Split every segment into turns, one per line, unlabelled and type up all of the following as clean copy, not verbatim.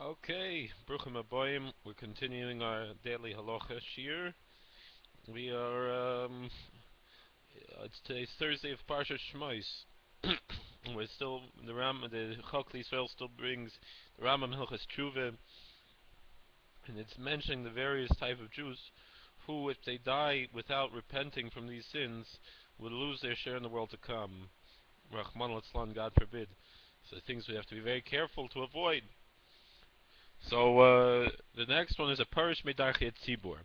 Okay, Bruchim Aboyim. We're continuing our daily Halachah Shir. We are, it's today's Thursday of Parshas Shmos. We're still, the Chok Israel still brings the Rambam Hilchos Teshuvah, and it's mentioning the various type of Jews who, if they die without repenting from these sins, will lose their share in the world to come. Rahman al God forbid. So things we have to be very careful to avoid. So the next one is a Parish Medarchet Tzibur.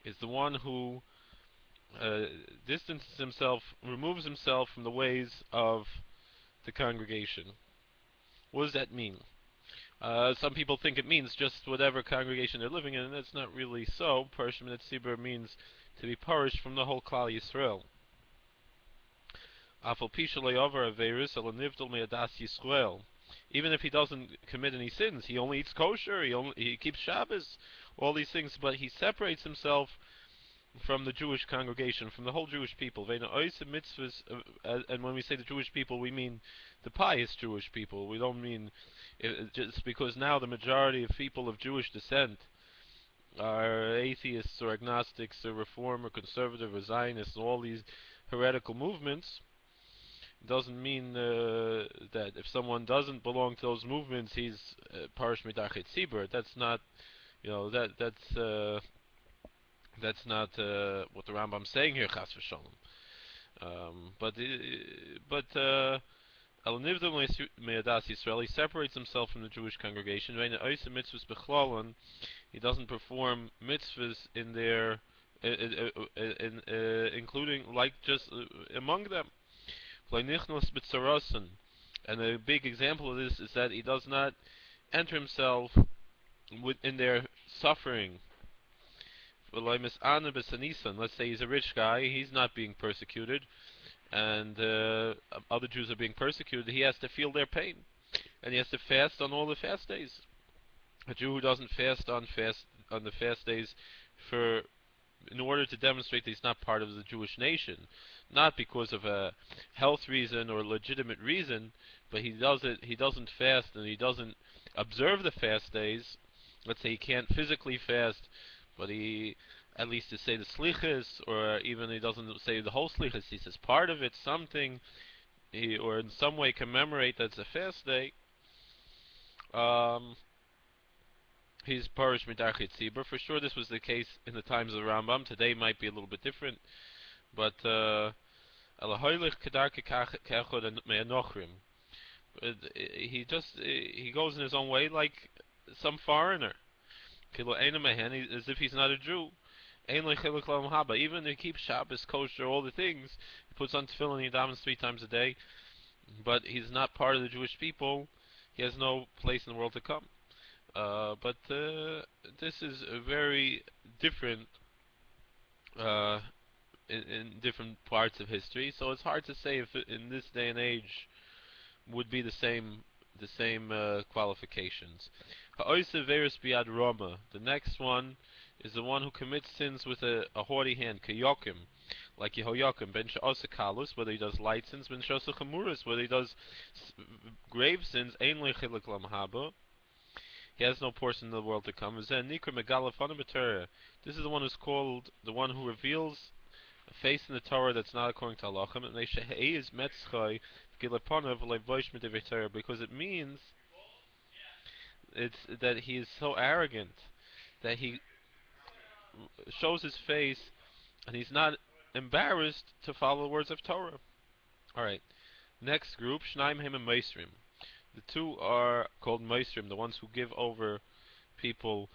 Is the one who distances himself, removes himself from the ways of the congregation. What does that mean? Some people think it means just whatever congregation they're living in, and that's not really so. Parish Medarchet means to be parish from the whole Klal Yisrael. Even if he doesn't commit any sins, he only eats kosher, he keeps Shabbos, all these things, but he separates himself from the Jewish congregation, from the whole Jewish people. And when we say the Jewish people, we mean the pious Jewish people. We don't mean just because now the majority of people of Jewish descent are atheists or agnostics or reform or conservative or Zionists and all these heretical movements. Doesn't mean that if someone doesn't belong to those movements, he's parish midachet tzibur. That's not, that's not what the Rambam's saying here, chas v'shalom. But El Nivdom Me'adas Yisrael, he separates himself from the Jewish congregation. He doesn't perform mitzvahs in their, including like just among them. And a big example of this is that he does not enter himself in their suffering. Let's say he's a rich guy, he's not being persecuted, and other Jews are being persecuted. He has to feel their pain, and he has to fast on all the fast days. A Jew who doesn't fast on the fast days, for in order to demonstrate that he's not part of the Jewish nation, not because of a health reason or legitimate reason, but he doesn't fast and he doesn't observe the fast days. Let's say he can't physically fast, but he at least to say the slichas, or even he doesn't say the whole slichas, he says part of it, something, or in some way commemorate that it's a fast day. Um, he's parish midachet tzibur. For sure, this was the case in the times of the Rambam. Today might be a little bit different, but he goes in his own way like some foreigner, as if he's not a Jew. Even if he keeps Shabbos, kosher, all the things, he puts on tefillin, he davens 3 times a day, but he's not part of the Jewish people. He has no place in the world to come. But this is a very different uh, in different parts of history, so it's hard to say if in this day and age would be the same qualifications. The next one is the one who commits sins with a haughty hand, kayokim, like Yehoyakim, ben she'osakalus, whether he does light sins, ben she'osachamuris, whether he does grave sins, ein lechilik lamhaba. He has no portion in the world to come. This is the one who's called the one who reveals a face in the Torah that's not according to Halachah, because it means it's that he is so arrogant that he shows his face and he's not embarrassed to follow the words of Torah. Alright, next group, Shnaim Hem and Meisrim. The two are called Meisrim, the ones who give over people.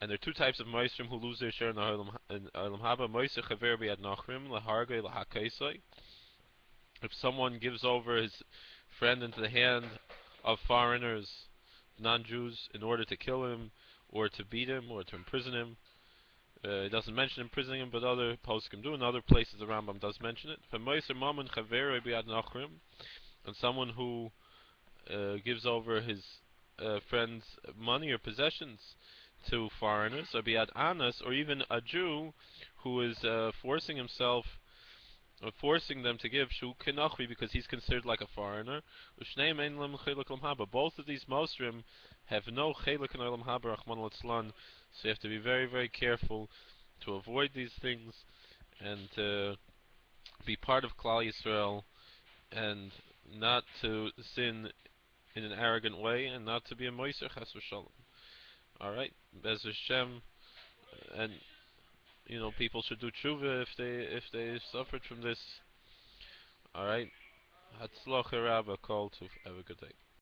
And there are two types of Meisrim who lose their share in the Olam Haba. Moser chaver biad nachrim lahargei lahakaisai. If someone gives over his friend into the hand of foreigners, non-Jews, in order to kill him, or to beat him, or to imprison him, it doesn't mention imprisoning him, but other poskim do. In other places, the Rambam does mention it. For Moser mammon chaver biad nachrim, and someone who gives over his friend's money or possessions to foreigners, or biad anas, or even a Jew who is forcing them to give shu kenachri because he's considered like a foreigner. Both of these mosrim have no chelik in olam haba Rahman al. So you have to be very, very careful to avoid these things and to be part of Klal Yisrael and not to sin in an arrogant way and not to be a moser chas v'shalom. All right, Bez Hashem, and people should do tshuva if they suffered from this. All right, Hatzlocha Rabba, call to have a good day.